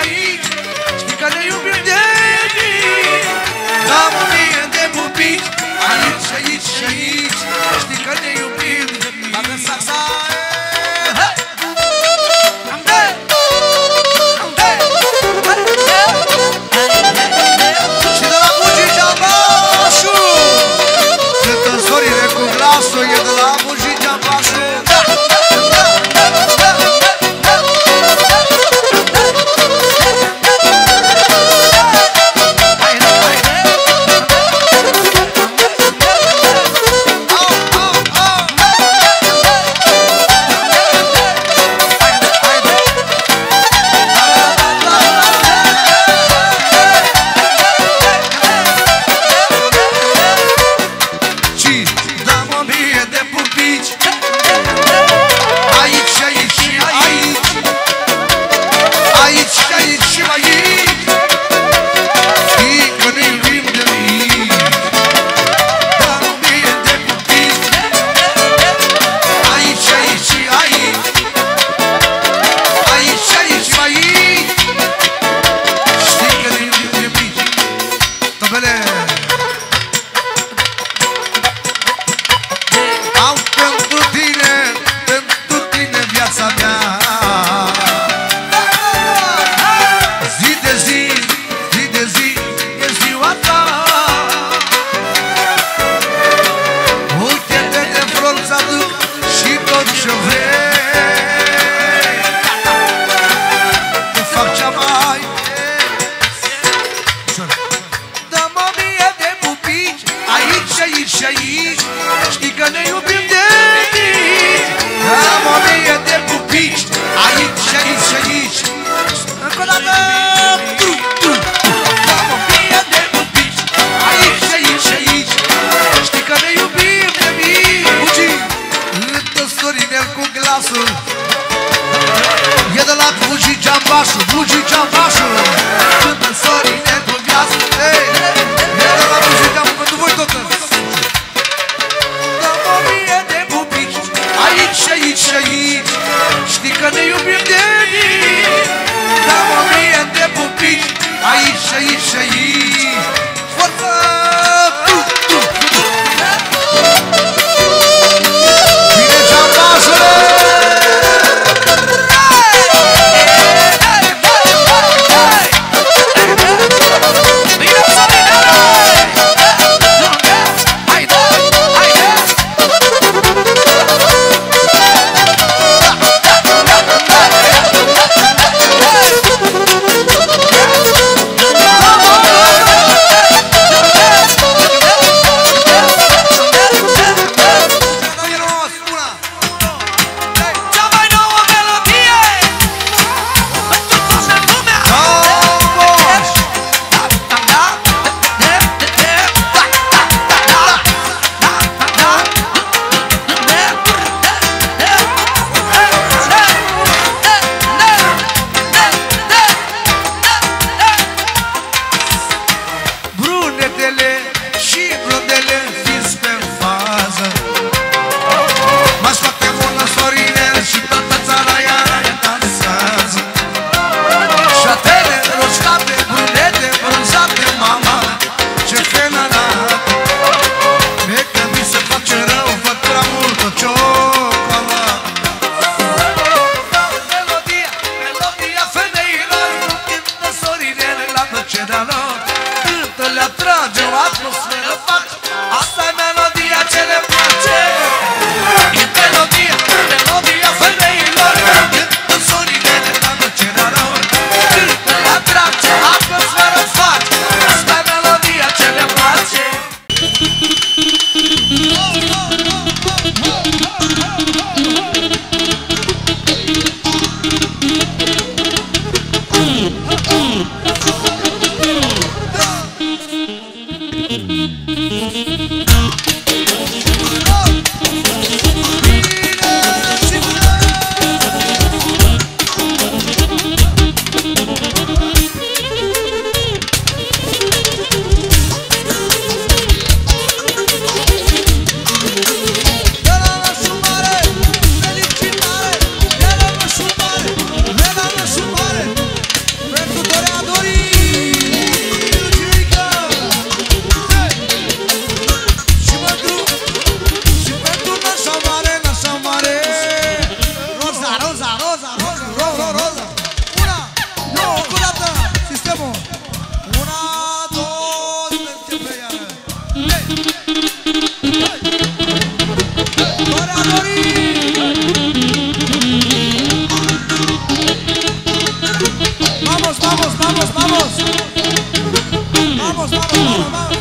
aici, știi că ne iubim de aici. Dăm o mie de pupici, aici, aici și aici, știi că ne iubim de aici. Bagă saxa, și de la Bugicea Bașu, cântă zorile cu glasul, e de la Bugicea Bașu. E de la Bugicea Bașu, Bugicea Bașu, cântă sărine cu viață. E de la Bugicea Bașu, pentru voi tot. Dăm o mie de pupici, aici, aici, aici, știi că ne iubim de aici. Dăm o mie de pupici, aici, aici, aici, forță! Bine, Ceambașule! vamos! Vamos, vamos, vamos, vamos!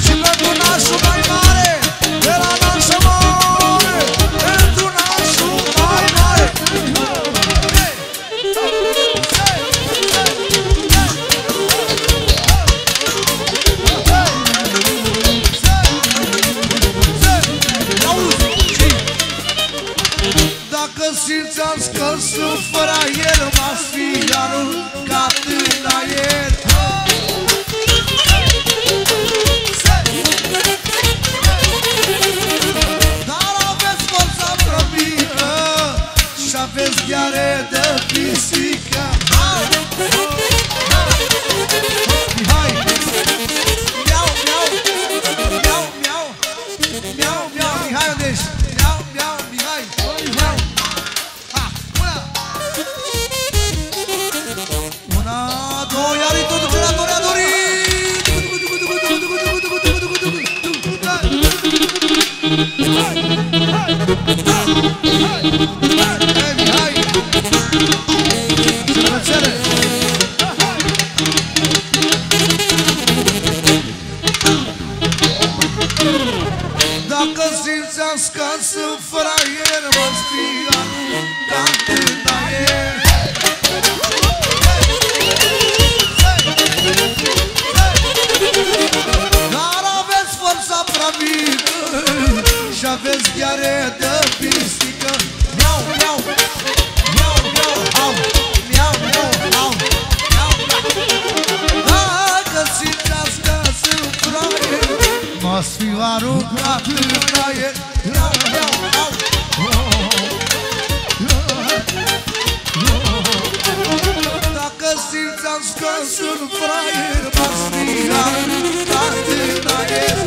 Și pentru nașul mai mare, de la nașă mare, pentru nașul mai mare. Dacă simțeați că sunt fraier, m-aș fi aruncat în aer. Dar aveți forța prăbică și aveți gheare de pisică. Hai! Miau, miau! Miau, miau! Miau, miau! Mihai, unde ești? Miau, miau! Mihai! Miau! Ha! Una! Una, două, iar-i tot generatorii! Dacă simțeați că sunt fraier, m-ați fi aruncat în aer. Dar aveți forța prea mică și aveți gheare de pisică. Miau, miau, miau, miau, au, miau, miau, au, miau, miau. Dacă simțeați că sunt fraier, m-ați fi aruncat în aer. Miau, miau, au. Dacă simțeați că sunt fraier, m-ați fi aruncat în aer.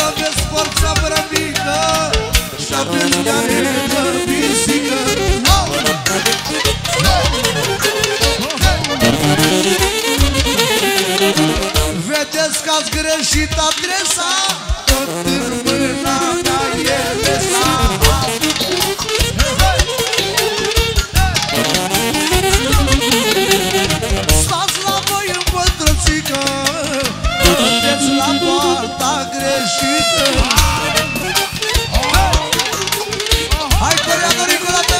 Aveți forța prea mică și aveți gheare de pisică. Vedeți că ați greșit adresa, tot în mâna mea e mesa. Stați la voi în pătrățică, vedeți la poarta greșită. Hai, coreadorii, cu dată!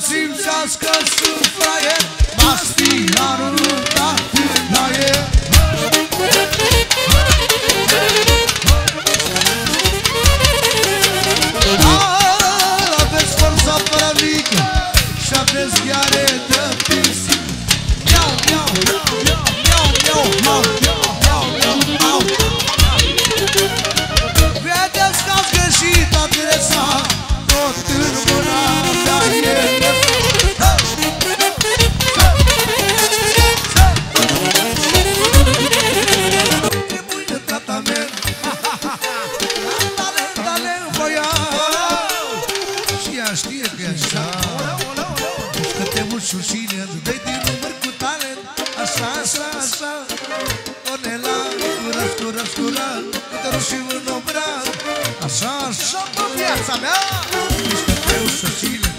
Simțeați că sunt fraier, m-ați fi aruncat în aer. Dar aveți forța prea mică și aveți gheare de pisică. Miau, miau, miau, miau, miau, miau, miau, miau, miau, miau. Vedeți că ați greșit adresa, tot în mâna mea e mesa. Știe că e așa, că te mușușine, dă-i din număr cu talent. Așa, așa, așa, Onela, cură, cură, cură, te ruși în obraz. Așa, așa, pe viața mea, niște te mușușine,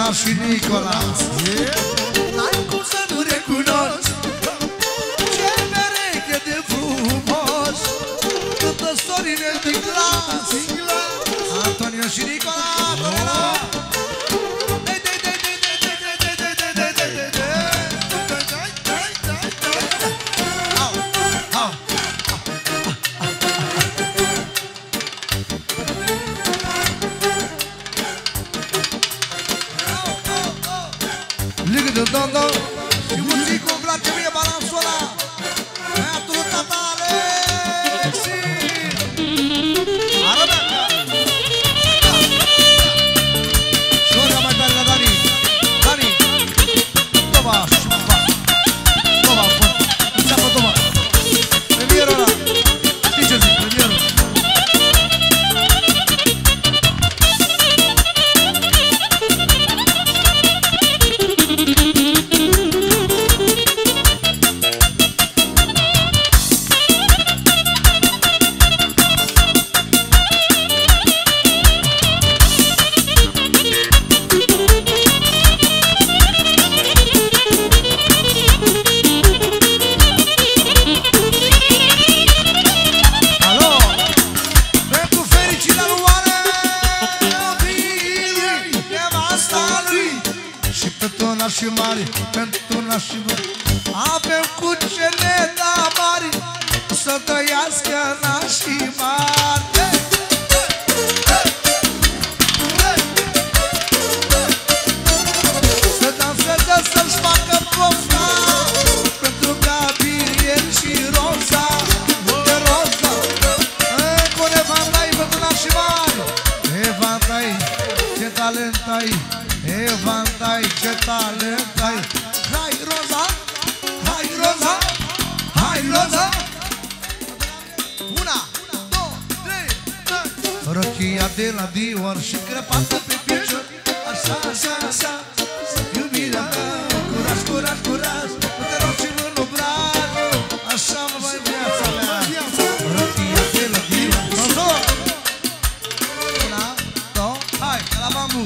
Ștefan și Nicolas. N-ai cum să nu recunosc ce pereche de frumos, toată sorile din glas. Antonio și Nicolas. Dondo și muzicul îmi place mie balansul ăla. Băiatul tatale și arătă și ori mai tare la Dani. Dani Toma și Toma înceapă Toma premierul ăla. Știi ce zic? Premierul. Și mari, pentru nașii mari, avem cu cele da mari, să trăiască nașii mari. Să danseze, să-și facă pofta, pentru Gabriel și Roza, de Roza. Încă un evantai pentru nașii mari. Evantai, ce talent ai, evantai, ce talent ai. Hai Roza, hai Roza, hai Roza. Una, două, trei. Rochia de la Dior și crepată pe picior. Așa, așa, așa, iubirea mea. Curaj, curaj, curaj, nu te rog și mânu brad. Așa mă mai viața mea. Rochia de la Dior. Una, două, hai, ca la bambu.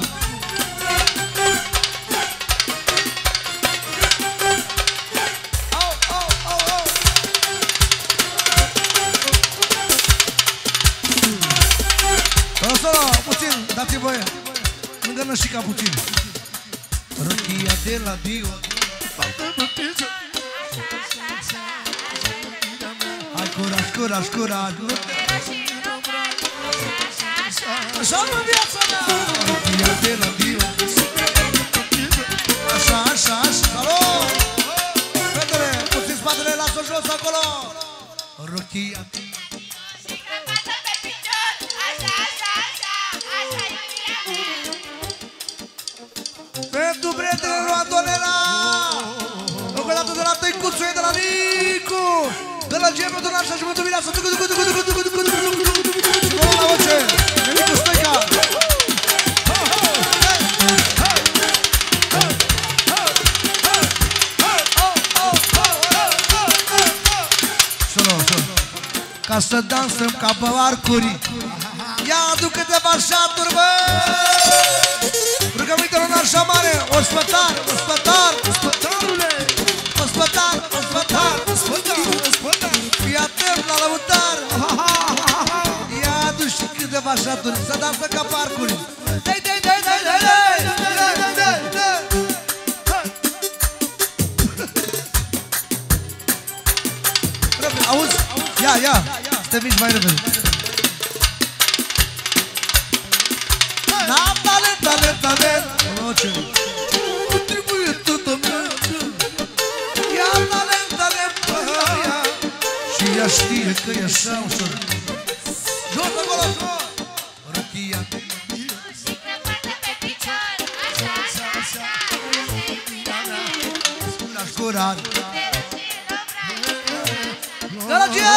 Puțin, dați-i voie. Lângă nășica puțin. Rochia de la Dior. Hai curaj, curaj, curaj. Așa mă viața mea. Rochia de la Dior. Așa, așa, așa. Salut! Fetele, puțin spatele, lasă jos acolo. Rochia. Pentru prietenul lui Antonela. Încă o dată de la Tăicuțu, de la Nicu, de la Gemă, de la Așa și pentru Mireasa. Și vă la voce, Nenicu Stoica. Ca să dansăm ca pe arcuri. Ia adu câteva șaturi, bă! Rugăminte-l în așa mare. Ospătar, ospătar, ospătarule. Ospătar, ospătar, ospătar, ospătar. Fii atent la lăutar. Ia adu și câteva șaturi. Să dansă ca pe arcuri. Dei, dei, dei, dei, dei, dei, dei. Auzi? Ia, ia. Să te mici mai repede. N-am talent, talent, talent. Nu trebuie toată mea. Ia talent, talent pe aia. Și ea știe că e așa ușor. Jos acolo, jos. Rochia. Și crepată pe picior. Așa, așa, așa. Scura, scura. Galagia!